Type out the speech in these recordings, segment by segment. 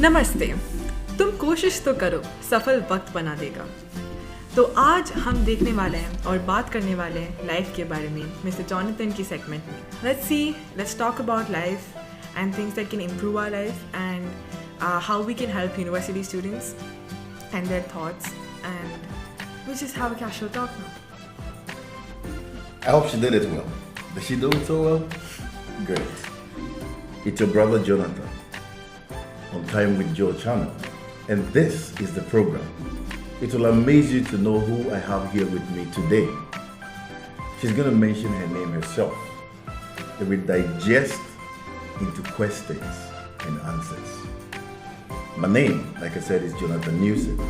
नमस्ते। तुम कोशिश तो करो, सफल वक्त बना देगा। तो आज हम देखने वाले हैं और बात करने वाले हैं लाइफ के बारे में मिस्टर जॉनथन की सेगमेंट में। Let's talk about life and things that can improve our life and how we can help university students and their thoughts, and we'll just have a casual talk now. I hope she did it well. Did she do it so well? Great. It's your brother Jonathan on Time with Joe channel, and this is the program. It will amaze you to know who I have here with me today. She's going to mention her name herself, and we digest into questions and answers. My name, like I said, is Jonathan Newsom.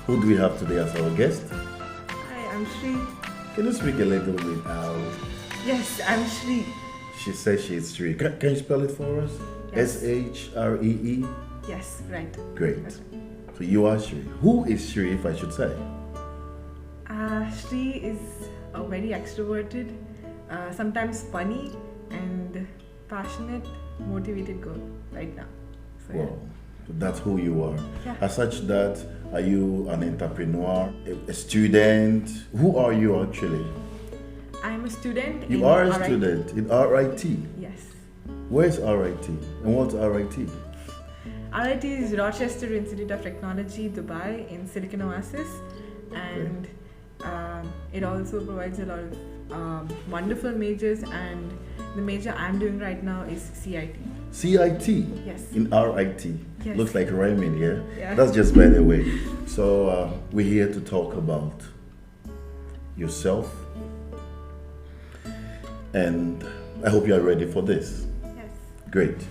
Who do we have today as our guest? Hi, I'm Shree. Can you speak a little bit out? Yes, I'm Shree. She says she's Shree. Can you spell it for us? Yes. Shree? Yes, right. Great. So you are Shree. Who is Shree, if I should say? Shree is a very extroverted, sometimes funny and passionate, motivated girl right now. So, Wow. So that's who you are. Yeah. As such that, are you an entrepreneur, a student? Who are you actually? I'm a student. You in are a RIT. student in RIT. Yes. Where's RIT? And what's RIT? RIT is Rochester Institute of Technology, Dubai, in Silicon Oasis, and it also provides a lot of wonderful majors, and the major I'm doing right now is CIT. CIT? Yes. In RIT? Yes. Looks like rhyming, yeah? Yeah. That's just by the way. So we're here to talk about yourself, and I hope you are ready for this. Yes. Great.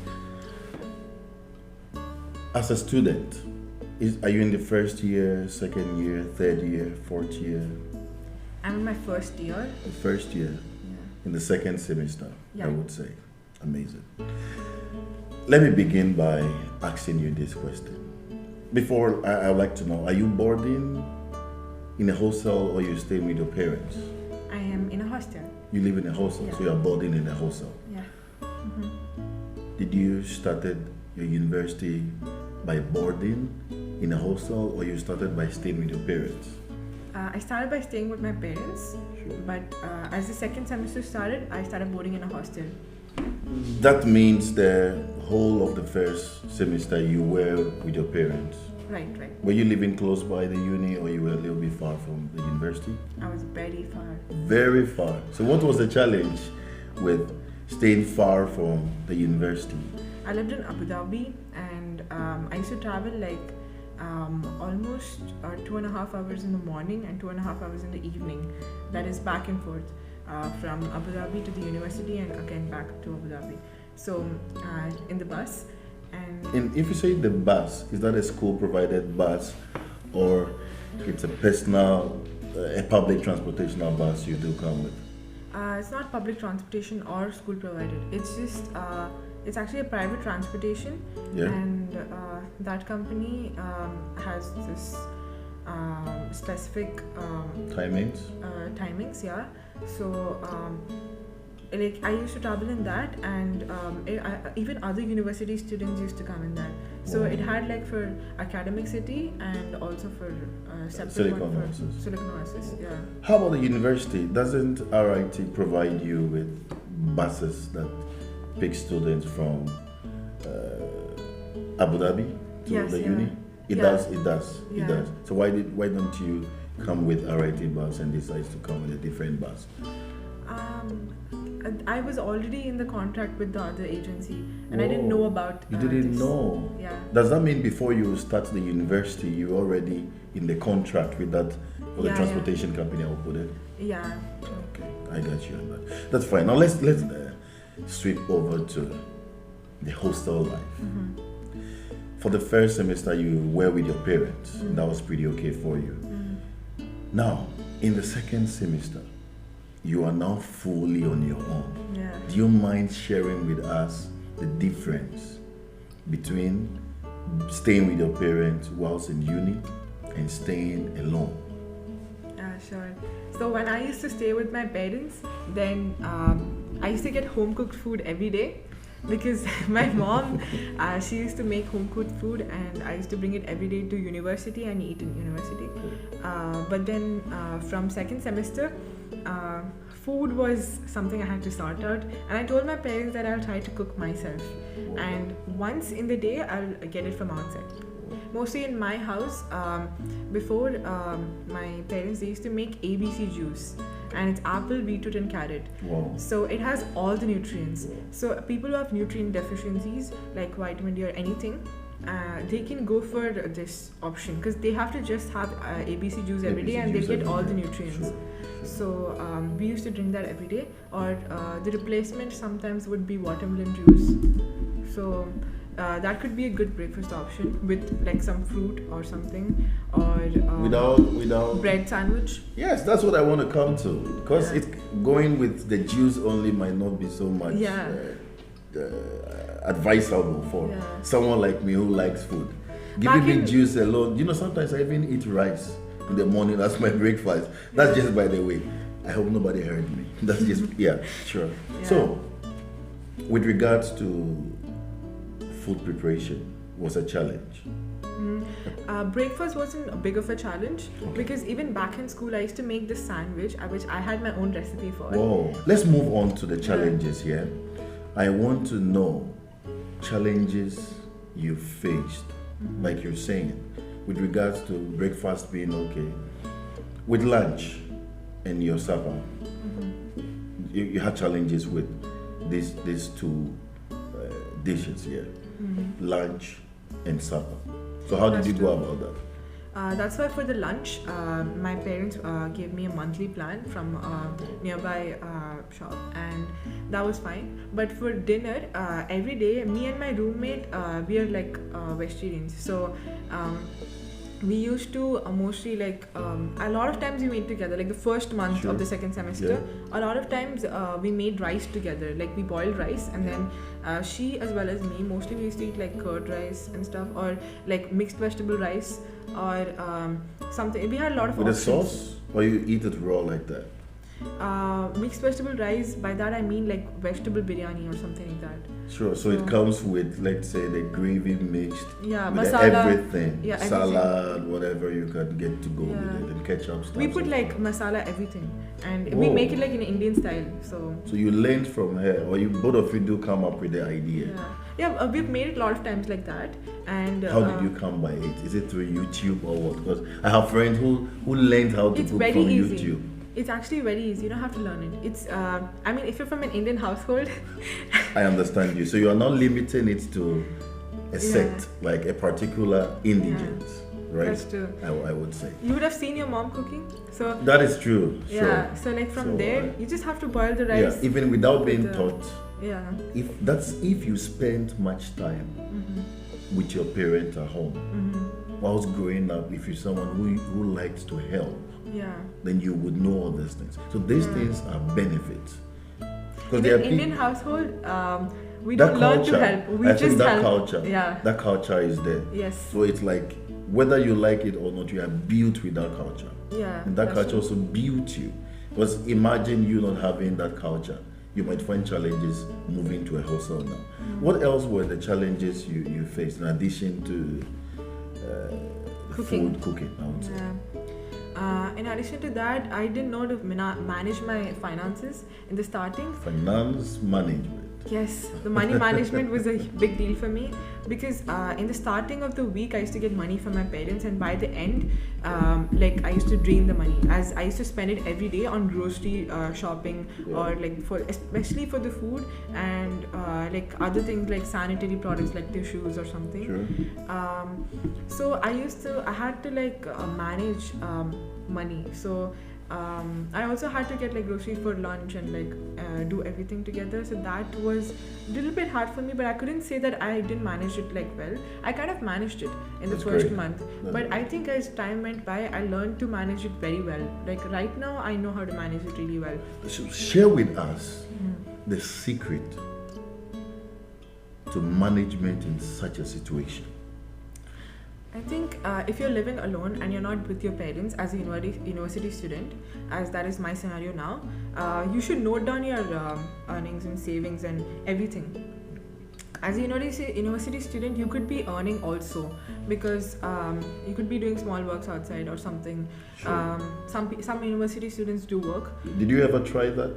As a student, are you in the first year, second year, third year, fourth year? I'm in my first year. The first year, Yeah. in the second semester, Yeah. I would say. Amazing. Let me begin by asking you this question. Before, I would like to know, are you boarding in a hostel or you staying with your parents? I am in a hostel. You live in a hostel, Yeah. so you are boarding in a hostel. Yeah. Did you started your university by boarding in a hostel or you started by staying with your parents? I started by staying with my parents, Sure. but as the second semester started, I started boarding in a hostel. That means the whole of the first semester you were with your parents. Right. Were you living close by the uni or you were a little bit far from the university? I was very far. Very far. So what was the challenge with staying far from the university? I lived in Abu Dhabi, and I used to travel like almost 2.5 hours in the morning and 2.5 hours in the evening. That is back and forth from Abu Dhabi to the university and again back to Abu Dhabi. So in the bus, And if you say the bus, is that a school provided bus or it's a personal, a public transportational bus you do come with? it's not public transportation or school provided. It's just it's actually a private transportation, Yeah. and that company has this specific Timings? timings. Yeah. So like I used to travel in that, and even other university students used to come in that. So Wow. it had like for academic city and also for separate Silicon one for Oasis. Silicon Oasis. Yeah. How about the university? Doesn't RIT provide you with buses that pick students from Abu Dhabi to Yes, the yeah. uni? It Yeah. does. It Yeah. does. So why don't you come with RIT bus and decide to come with a different bus? I was already in the contract with the other agency, and I didn't know Whoa. about. You didn't this. know. Yeah. Does that mean before you start the university, you already in the contract with that or the Yeah, transportation company? I will put it. Yeah. Okay, I got you on that. That's fine. Now let's sweep over to the hostel life. For the first semester, you were with your parents. And that was pretty okay for you. Now, in the second semester, you are now fully on your own. Yeah. Do you mind sharing with us the difference between staying with your parents whilst in uni and staying alone? Sure. So when I used to stay with my parents, then I used to get home cooked food every day. because my mom, she used to make home cooked food, and I used to bring it every day to university and eat in university. But then from second semester, food was something I had to sort out, and I told my parents that I'll try to cook myself, and once in the day I'll get it from outside. Mostly in my house, before my parents, they used to make ABC juice, and it's apple, beetroot and carrot. Wow. So it has all the nutrients. So people who have nutrient deficiencies like vitamin D or anything, they can go for this option, because they have to just have ABC juice every day, and they get all the nutrients. Sure. So we used to drink that every day, or the replacement sometimes would be watermelon juice. So that could be a good breakfast option with like some fruit or something, or without bread sandwich. Yes, that's what I want to come to, because it's going with the juice only might not be so much advisable for someone like me who likes food. Giving me juice alone, sometimes I even eat rice in the morning as my breakfast. That's just by the way. I hope nobody heard me. That's just sure. Yeah. So, with regards to food preparation, was a challenge. Breakfast wasn't a big of a challenge, because even back in school I used to make this sandwich, which I had my own recipe for. Whoa. Let's move on to the challenges here. I want to know challenges you faced, like you're saying, with regards to breakfast being okay, with lunch and your supper. You had challenges with these two dishes here, lunch and supper. So how did you go about that? That's why for the lunch, my parents gave me a monthly plan from nearby shop, and that was fine. But for dinner, every day, me and my roommate, we are like vegetarians. So we used to mostly like a lot of times we made together, like the first month of the second semester. A lot of times we made rice together, like we boiled rice, and then she as well as me, mostly we used to eat like curd rice and stuff, or like mixed vegetable rice, or something. We had a lot of with options. a sauce, or you eat it raw like that? Mixed vegetable rice, by that I mean like vegetable biryani or something like that. Sure, so it comes with, let's say, the gravy mixed with masala, everything. everything. Salad, whatever you can get to go with it, and ketchup stuff. We put like masala, everything, and we make it like in Indian style. So you learned from her, or you both of you do come up with the idea? We've made it a lot of times like that. And how did you come by it? Is it through YouTube or what? Because I have friends who learned how to cook from YouTube. It's actually very easy. You don't have to learn it. It's I mean, if you're from an Indian household, I understand you. So you are not limiting it to a sect, like a particular indigence, right? That's true. I would say. You would have seen your mom cooking, so that is true. Yeah. So like from there, you just have to boil the rice. Yeah. Even without being taught. Yeah. If you spend much time with your parents at home, whilst growing up, if you're someone who likes to help, then you would know all these things. So these things are benefits. Because in Indian household, we don't learn to help. We I think that help. culture, that culture is there. Yes. So it's like whether you like it or not, you are built with that culture. Yeah. And that culture also built you. Because imagine you not having that culture. You might find challenges moving to a hostel now. What else were the challenges you faced in addition to food cooking? I would say. In addition to that, I didn't know to manage my finances in the starting. Finance management. Yes, the money management was a big deal for me, because in the starting of the week I used to get money from my parents, and by the end, like I used to drain the money, as I used to spend it every day on grocery shopping, or like especially for the food, and like other things like sanitary products like tissues or something. Sure. So I had to like manage money. So I also had to get like groceries for lunch and like do everything together. So that was a little bit hard for me, but I couldn't say that I didn't manage it like well. I kind of managed it in the first month, but I think as time went by, I learned to manage it very well. Like right now, I know how to manage it really well. So share with us the secret to management in such a situation. I think if you're living alone and you're not with your parents as a university student, as that is my scenario now, you should note down your earnings and savings and everything. as a university student, you could be earning also, because you could be doing small works outside or something. Sure. Some university students do work. Did you ever try that?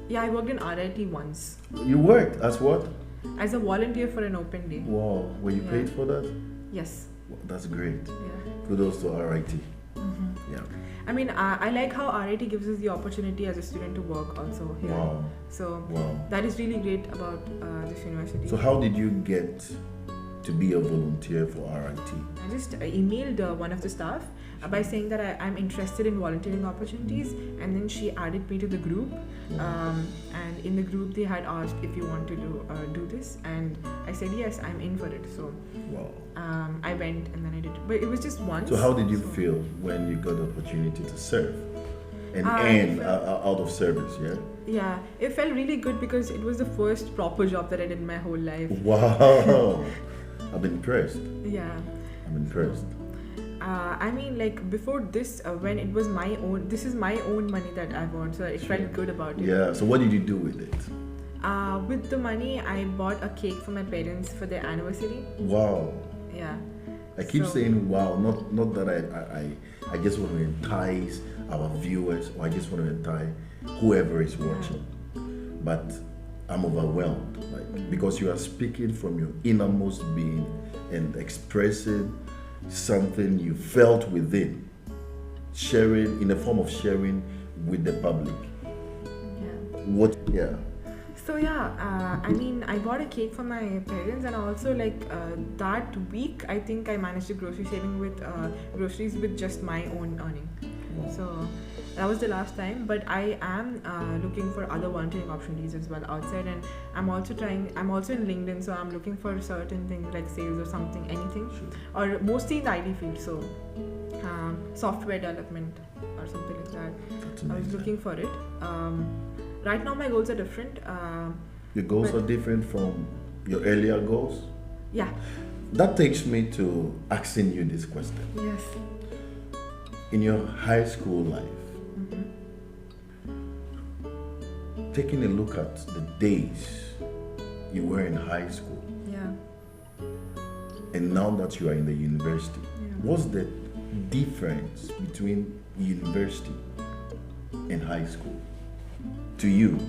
Yeah, I worked in RIT once You worked as what? as a volunteer for an open day. Wow. Were you Yeah. paid for that? Yes. Wow, that's great. Yeah. Kudos to RIT. Yeah. I mean, I like how RIT gives us the opportunity as a student to work also here. Wow. So Wow. that is really great about this university. So how did you get to be a volunteer for RIT? I just emailed one of the staff by saying that I'm interested in volunteering opportunities, and then she added me to the group. And in the group, they had asked if you want to do this, and I said yes, I'm in for it. So Wow. I went and then I did it, but it was just once. So how did you so- feel when you got the opportunity to serve and I end felt- out of service? Yeah. Yeah, it felt really good because it was the first proper job that I did in my whole life. Wow. I'm impressed. Yeah. I'm impressed. I mean, like before this, when it was my own, this is my own money that I've earned, so it felt good about it. Yeah. So what did you do with it? With the money, I bought a cake for my parents for their anniversary. Wow. Yeah. I keep So- saying wow, not that I just want to entice our viewers or I just want to entice whoever is watching. But I'm overwhelmed, like because you are speaking from your innermost being and expressing something you felt within, sharing in the form of sharing with the public. Yeah. What? Yeah. So yeah, I mean, I bought a cake for my parents, and also like that week, I think I managed to groceries with just my own earning. So that was the last time, but I am looking for other volunteering opportunities as well outside, and I'm also in LinkedIn, so I'm looking for certain things like sales or something, anything, or mostly in the IT field, so software development or something like that. That's I was amazing. looking for it. Right now my goals are different. Your goals but- are different from your earlier goals. Yeah. That takes me to asking you this question. Yes. In your high school life, taking a look at the days you were in high school Yeah. and now that you are in the university, Yeah. what's the difference between university and high school? To you.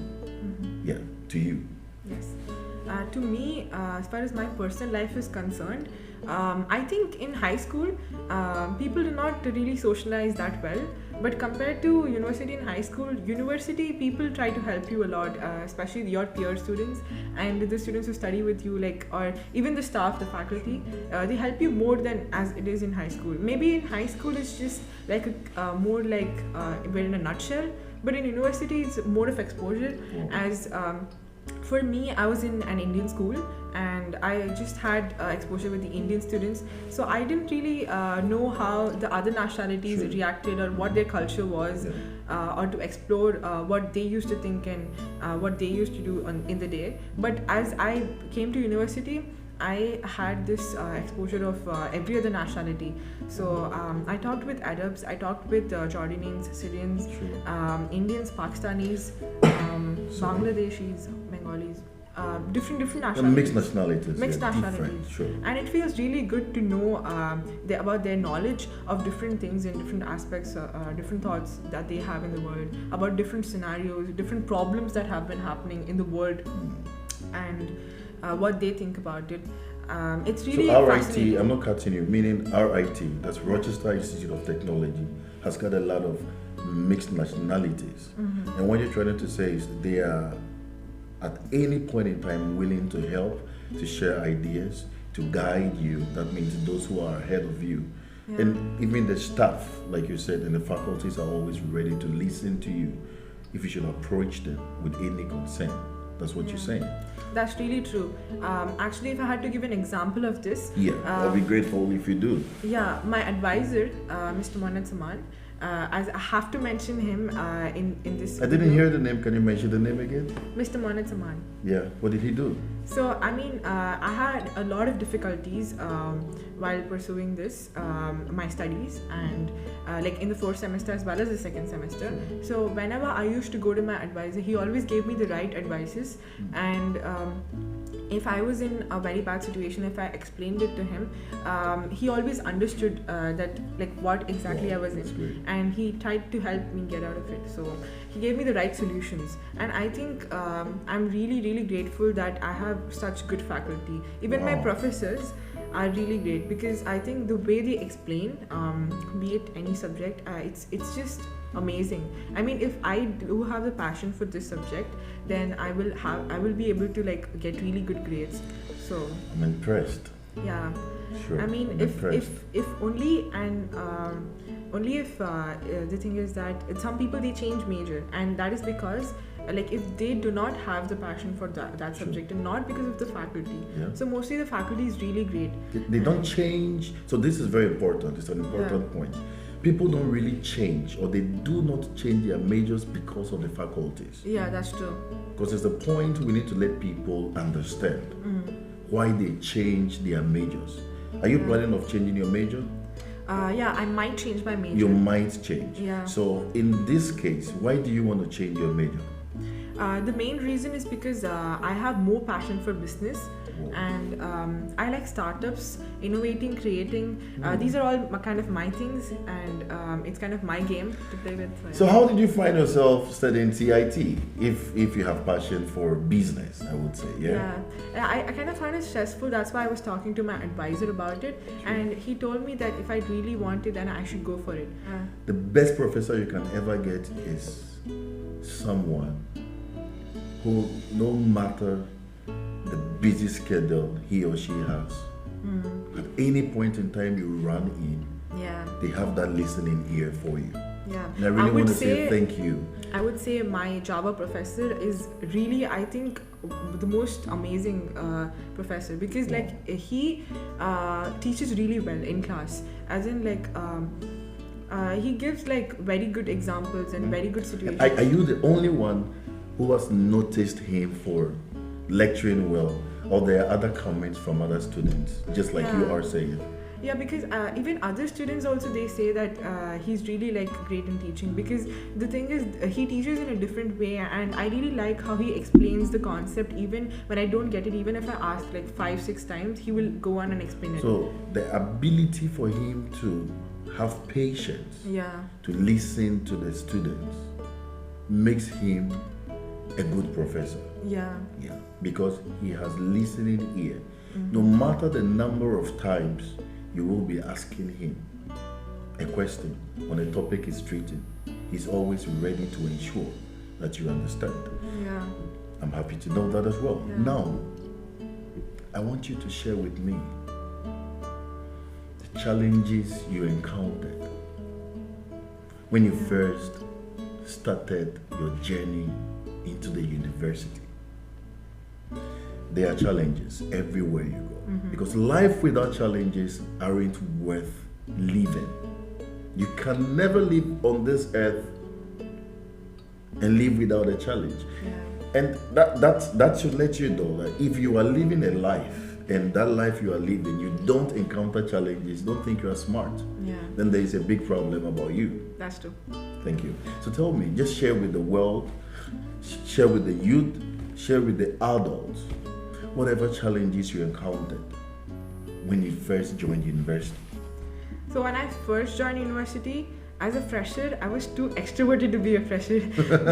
Yeah, to you. Yes. To me, as far as my personal life is concerned, I think in high school, people do not really socialize that well. But compared to university and high school, university people try to help you a lot, especially your peer students and the students who study with you, like, or even the staff, the faculty. They help you more than as it is in high school. Maybe in high school it's just like more like we're in a nutshell. But in university, it's more of exposure. As for me, I was in an Indian school, and I just had exposure with the Indian students. So I didn't really know how the other nationalities Sure. reacted or what their culture was, or to explore what they used to think and what they used to do in the day. But as I came to university, I had this exposure of every other nationality. So I talked with Arabs, I talked with Jordanians, Syrians, Indians, Pakistanis, Bangladeshis, Bengalis, different nationalities. And mixed nationalities. Mixed yeah, nationalities. different, sure. And it feels really good to know about their knowledge of different things and different aspects, different thoughts that they have in the world, about different scenarios, different problems that have been happening in the world, and what they think about it. It's really So fascinating. RIT, I'm not cutting you, meaning RIT, that's Rochester Institute of Technology, has got a lot of mixed nationalities. And what you're trying to say is they are at any point in time willing to help, to share ideas, to guide you. That means those who are ahead of you. Yeah. And even the staff, like you said, and the faculties are always ready to listen to you if you should approach them with any concern. That's what you're saying. That's really true. Actually, if I had to give an example of this, Yeah, I'll be grateful if you do. yeah, my advisor, Mr. Mohammad Saman, as I have to mention him in this. I didn't video. hear the name. Can you mention the name again? Mr. Mohammad Saman. Yeah. What did he do? So, I mean, I had a lot of difficulties while pursuing this, my studies, and like in the fourth semester as well as the second semester. So, whenever I used to go to my advisor, he always gave me the right advices, and if I was in a very bad situation, if I explained it to him, he always understood that like what exactly I was That's in, great. and he tried to help me get out of it. So he gave me the right solutions, and I think I'm really grateful that I have such good faculty. Even my Wow. professors are really great, because I think the way they explain, be it any subject, it's just amazing. I mean, if I do have the passion for this subject, then I will be able to like get really good grades. So I'm impressed. yeah, Sure. I mean, I'm if impressed. only, and only if the thing is that some people they change major, and that is because like if they do not have the passion for that Sure. subject, and not because of the faculty. Yeah. So mostly the faculty is really great. They don't change. So this is very important. It's an important point. People don't really change, or they do not change their majors because of the faculties. Yeah, that's true. Because it's the point we need to let people understand why they change their majors. Are you planning of changing your major? Yeah, I might change my major. You might change. Yeah. So in this case, why do you want to change your major? The main reason is because I have more passion for business, Whoa. and I like startups, innovating, creating. These are all kind of my things, and it's kind of my game to play with. So how did you find yourself studying CIT if you have passion for business, I would say, yeah? Yeah, I kind of find it stressful. That's why I was talking to my advisor about it, and he told me that if I really want it, then I should go for it. The best professor you can ever get is someone who, no matter the busy schedule he or she has, at any point in time you run in, Yeah, they have that listening ear for you. yeah. And I really want to say thank you. I would say my Java professor is really, I think, the most amazing professor, because like he teaches really well in class, as in like he gives like very good examples and very good situations. Are you the only one who has noticed him for lecturing well, or there are other comments from other students, just like you Yeah. are saying? Yeah, because even other students also, they say that he's really like great in teaching, because the thing is he teaches in a different way, and I really like how he explains the concept. Even when I don't get it, even if I ask like 5-6 times, he will go on and explain it. So the ability for him to have patience, Yeah, to listen to the students, makes him a good professor. yeah, Yeah, because he has listening ear. No matter the number of times you will be asking him a question on a topic he's treating, he's always ready to ensure that you understand. yeah. I'm happy to know that as well. Yeah. Now, I want you to share with me the challenges you encountered when you first started your journey into the university. There are challenges everywhere you go, because life without challenges aren't worth living. You can never live on this earth and live without a challenge. Yeah. And that should let you know that if you are living a life, and that life you are living, you don't encounter challenges, don't think you are smart, Yeah, then there is a big problem about you. that's true. Thank you. So tell me, just share with the world, share with the youth, share with the adults, whatever challenges you encountered when you first joined university. So when I first joined university, as a fresher, I was too extroverted to be a fresher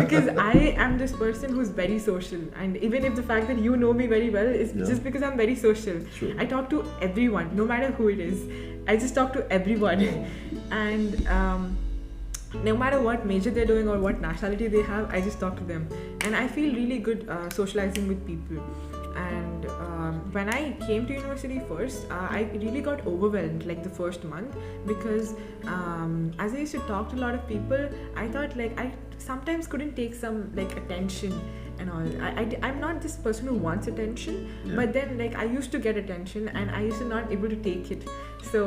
because I am this person who's very social, and even if the fact that you know me very well is Yeah. just because I'm very social. Sure. I talk to everyone, no matter who it is. I just talk to everyone, and no matter what major they're doing or what nationality they have, I just talk to them, and I feel really good socializing with people. And when I came to university first, I really got overwhelmed like the first month, because as I used to talk to a lot of people, I thought like I sometimes couldn't take some like attention and all. I'm not this person who wants attention, Yeah. but then like I used to get attention and I used to not able to take it. So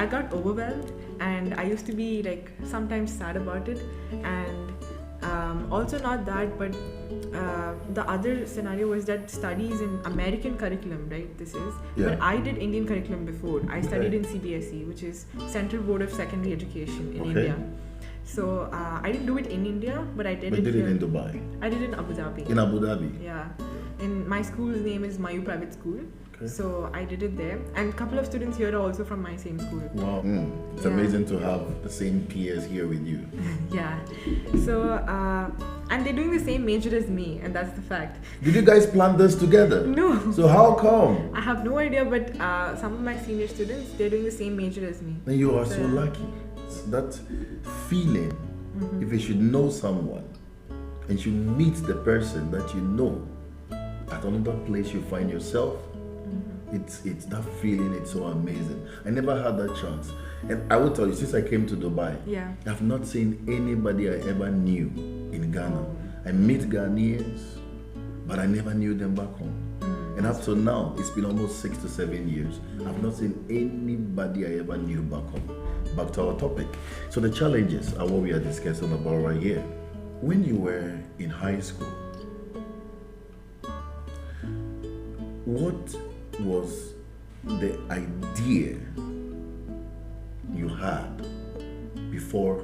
I got overwhelmed, and I used to be like sometimes sad about it, and also not that, but the other scenario was that studies in American curriculum, right? This is, Yeah. but I did Indian curriculum before. I studied Okay. in CBSE, which is Central Board of Secondary Education in Okay. India. So I didn't do it in India, but I did But it did here. it in Dubai, I did it in Abu Dhabi. in Abu Dhabi. Yeah. in my school's name is Mayu Private School. Okay. So I did it there, and a couple of students here are also from my same school. Wow. It's Yeah. amazing to have the same peers here with you. Yeah. So and they're doing the same major as me, and that's the fact. Did you guys plan this together? No. So how come? I have no idea, but some of my senior students, they're doing the same major as me. And you are so So- lucky. It's that feeling, if you should know someone and you meet the person that you know at another place you find yourself, it's that feeling, it's so amazing. I never had that chance. And I will tell you, since I came to Dubai, Yeah. I've not seen anybody I ever knew in Ghana. I meet Ghanaians, but I never knew them back home. And up to now, it's been almost 6 to 7 years. I've not seen anybody I ever knew back home. Back to our topic. So the challenges are what we are discussing about right here. When you were in high school, what was the idea you had before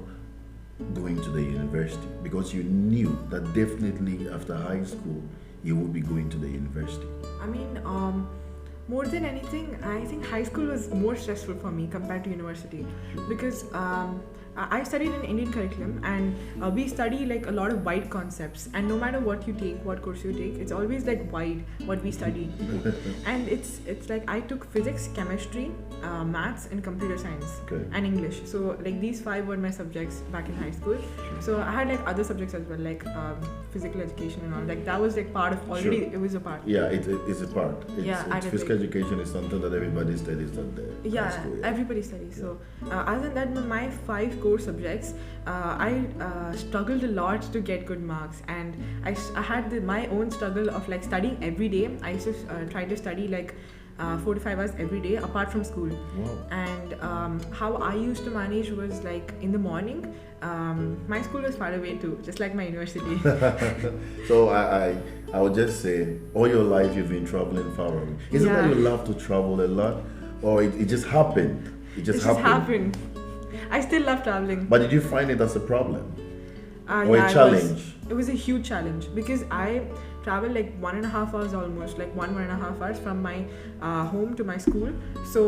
going to the university? Because you knew that definitely after high school, you would be going to the university. I mean, more than anything, I think high school was more stressful for me compared to university, because I studied an Indian curriculum, and we study like a lot of wide concepts, and no matter what you take, what course you take, it's always like wide what we study. And it's like I took physics, chemistry, maths, and computer science, Okay. and English. So like these 5 were my subjects back in high school. So I had like other subjects as well, like physical education and all. Like that was like part of already. Sure. It was a part. Yeah, it is a part. Yeah, I did physical like- education is something that everybody studies at the Yeah, high school. everybody studies. So other than that, my 5 core subjects, I struggled a lot to get good marks, and I had my own struggle of like studying every day. I used to try to study like 4 to 5 hours every day apart from school. Wow. And how I used to manage was like in the morning, my school was far away too, just like my university. So I would just say, all your life you've been traveling far away. Is it that Yeah. you love to travel a lot, or it just happened? It It just just happened. happened. I still love traveling. But did you find it as a problem or Yeah, a challenge? It was a huge challenge because I traveled like 1.5 hours almost, like 1.5 hours from my home to my school. So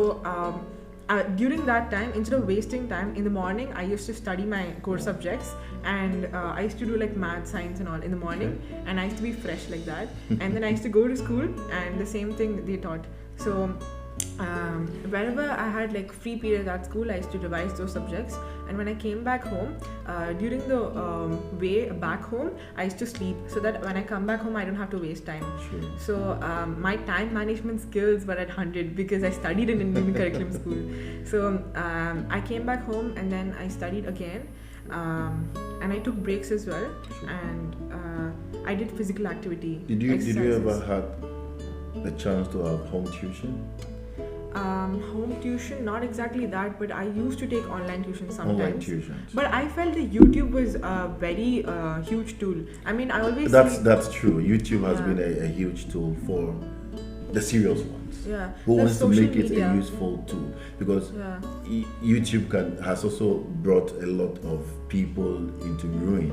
during that time, instead of wasting time in the morning, I used to study my core subjects, and I used to do like math, science and all in the morning, and I used to be fresh like that. And then I used to go to school, and the same thing they taught. So wherever I had like free period at school, I used to revise those subjects. And when I came back home, during the way back home, I used to sleep, so that when I come back home, I don't have to waste time. Sure. So my time management skills were at 100 because I studied in Indian curriculum school. So I came back home, and then I studied again, and I took breaks as well, and I did physical activity. Did you ever exercises. had the chance to have home tuition? Home tuition, not exactly that, but I used to take online tuition sometimes. Online tuitions. But I felt that YouTube was a very huge tool. I mean, I always That's true. YouTube has Yeah. been a huge tool for the serious ones. Yeah. Who The wants to social make it media. a useful tool, because Yeah. YouTube has also brought a lot of people into ruin.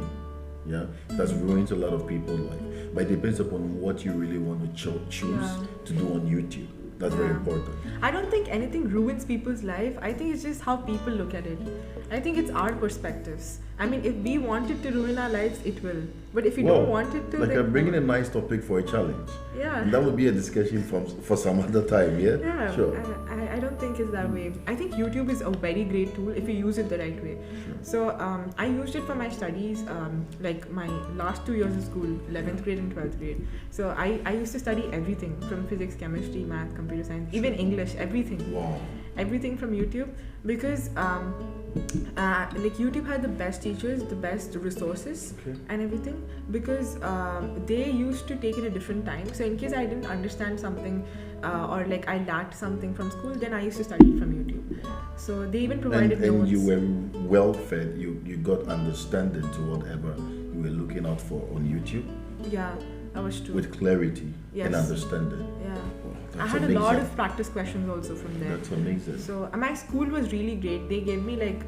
Yeah, that's ruined a lot of people's life. But it depends upon what you really want to choose Yeah. to do on YouTube. That's very Yeah. important. I don't think anything ruins people's life. I think it's just how people look at it. I think it's our perspectives. I mean, if we want it to ruin our lives, it will. But if we don't want it to, like then I'm bringing a nice topic for a challenge. Yeah. And that would be a discussion for some other time. Yeah. Yeah, Sure. I don't think it's that way. I think YouTube is a very great tool if you use it the right way. So I used it for my studies, like my last 2 years of school, 11th grade and 12th grade. So I used to study everything from physics, chemistry, math, computer science, even English, everything. Wow. Everything from YouTube, because like YouTube had the best teachers, the best resources, Okay. and everything, because they used to take it at different times. So in case I didn't understand something or like I lacked something from school, then I used to study it from YouTube. So they even provided And notes. you were well fed. You got understanding to whatever you were looking out for on YouTube Yeah, that was true. with clarity and Yes. understanding. Yeah. Wow, I that's had a lot amazing. of practice questions also from there. That's amazing. So my school was really great. They gave me like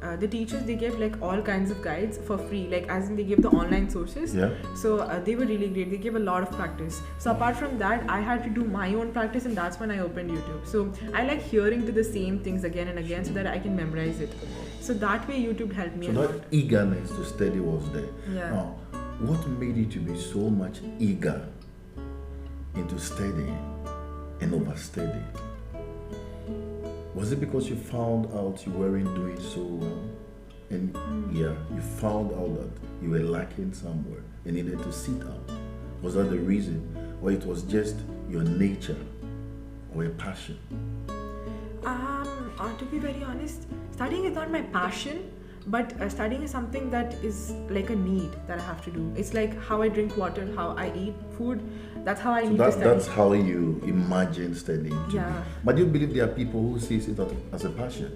the teachers, they gave like all kinds of guides for free, like as in they gave the online sources. Yeah. So they were really great. They gave a lot of practice. So apart from that, I had to do my own practice, and that's when I opened YouTube. So I like hearing to the same things again and again so that I can memorize it. So that way YouTube helped me So a that lot. eagerness to study was there. Yeah. Now, what made you to be so much eager into studying and overstudying? Was it because you found out you weren't doing so well? And yeah, you found out that you were lacking somewhere and needed to sit up. Was that the reason? Or it was just your nature or a passion? To be very honest, studying is not my passion, but studying is something that is like a need that I have to do. It's like how I drink water, how I eat food. That's how I need to study. That's how you imagine studying to Yeah. be. But do you believe there are people who see it as a passion?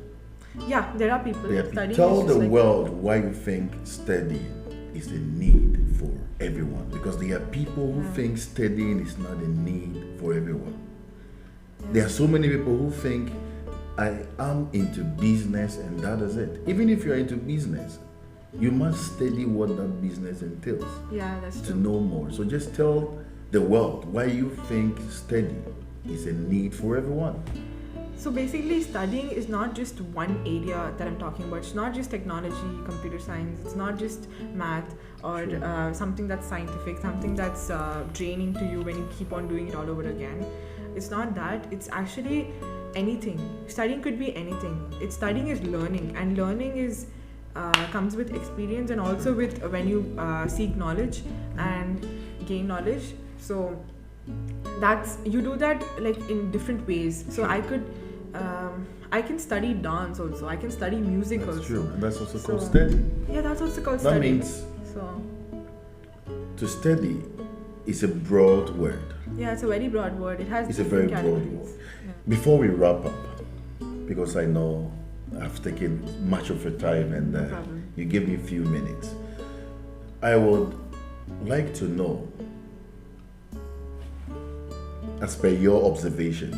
Yeah, there are people studying. Tell is the just like, world why you think studying is a need for everyone. Because there are people who think studying is not a need for everyone. There are so many people who think I am into business and that is it. Even if you're into business, you must study what that business entails Yeah, that's to true. know more. So just tell the world why you think study is a need for everyone. So basically, studying is not just one area that I'm talking about. It's not just technology, computer science. It's not just math or something that's scientific, something that's draining to you when you keep on doing it all over again. It's not that. It's actually anything. Studying could be anything. Studying is learning, and learning is comes with experience and also with when you seek knowledge and gain knowledge. So that's, you do that like in different ways. So I can study dance also. I can study music That's also. true. And that's also called study. Yeah, that's also called That study. means So to study is a broad word. yeah, it's a very broad word. It has It's a very different broad categories. word. Yeah. Before we wrap up, because I know I've taken much of your time and No problem. you give me a few minutes, I would like to know, as per your observations,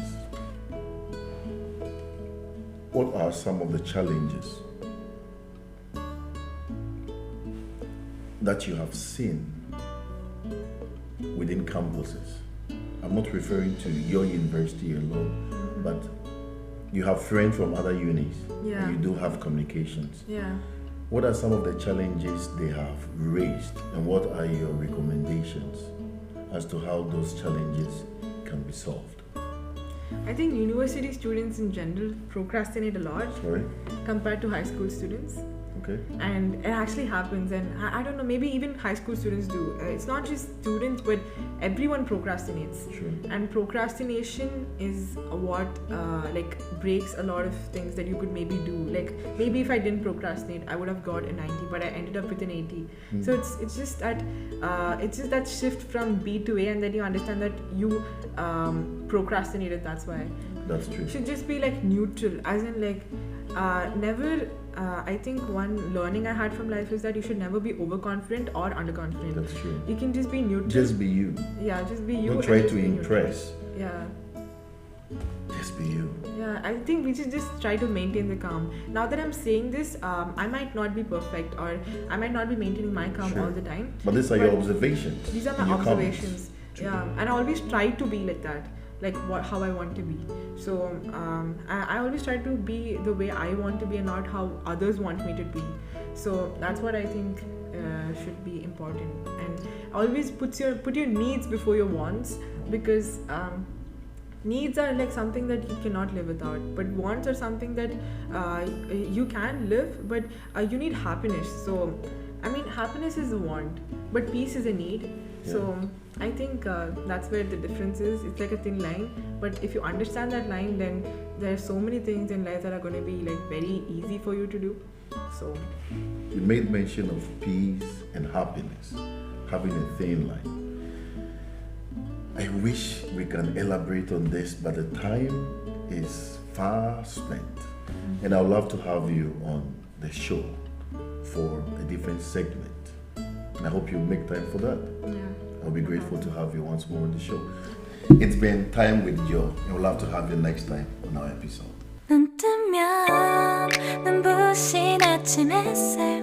what are some of the challenges that you have seen within campuses? I'm not referring to your university alone, but you have friends from other unis. Yeah. And you do have communications. Yeah. What are some of the challenges they have raised, and what are your recommendations as to how those challenges can be solved? I think university students in general procrastinate a lot Sorry? compared to high school students. Okay. And it actually happens, and I don't know, maybe even high school students do. It's not just students, but everyone procrastinates. Sure. And procrastination is what like breaks a lot of things that you could maybe do. Like maybe if I didn't procrastinate, I would have got a 90, but I ended up with an 80. So it's just that shift from B to A, and then you understand that you procrastinated. That's why. That's true. It should just be like neutral, as in like never. I think one learning I had from life is that you should never be overconfident or underconfident. That's true. You can just be neutral. Just be you. Yeah, just be you. Don't and try just to be neutral. impress. Yeah. Just be you. Yeah, I think we should just try to maintain the calm. Now that I'm saying this, I might not be perfect, or I might not be maintaining my calm Sure. all the time. But these are your But observations. These are and my your comments. observations. Yeah, and I always try to be like that, like how I want to be. So I always try to be the way I want to be and not how others want me to be. So that's what I think should be important. And always put your needs before your wants, because needs are like something that you cannot live without, but wants are something that you can live, but you need happiness. So I mean, happiness is a want, but peace is a need. So I think that's where the difference is. It's like a thin line, but if you understand that line, then there are so many things in life that are going to be like very easy for you to do. So You made mention of peace and happiness, having a thin line. I wish we can elaborate on this, but the time is far spent. And I would love to have you on the show for a different segment. And I hope you make time for that. yeah. I'll be grateful to have you once more on the show. It's been Time with Joe, and we'll love to have you next time on our episode. 눈 뜨면 눈부신 해 심했을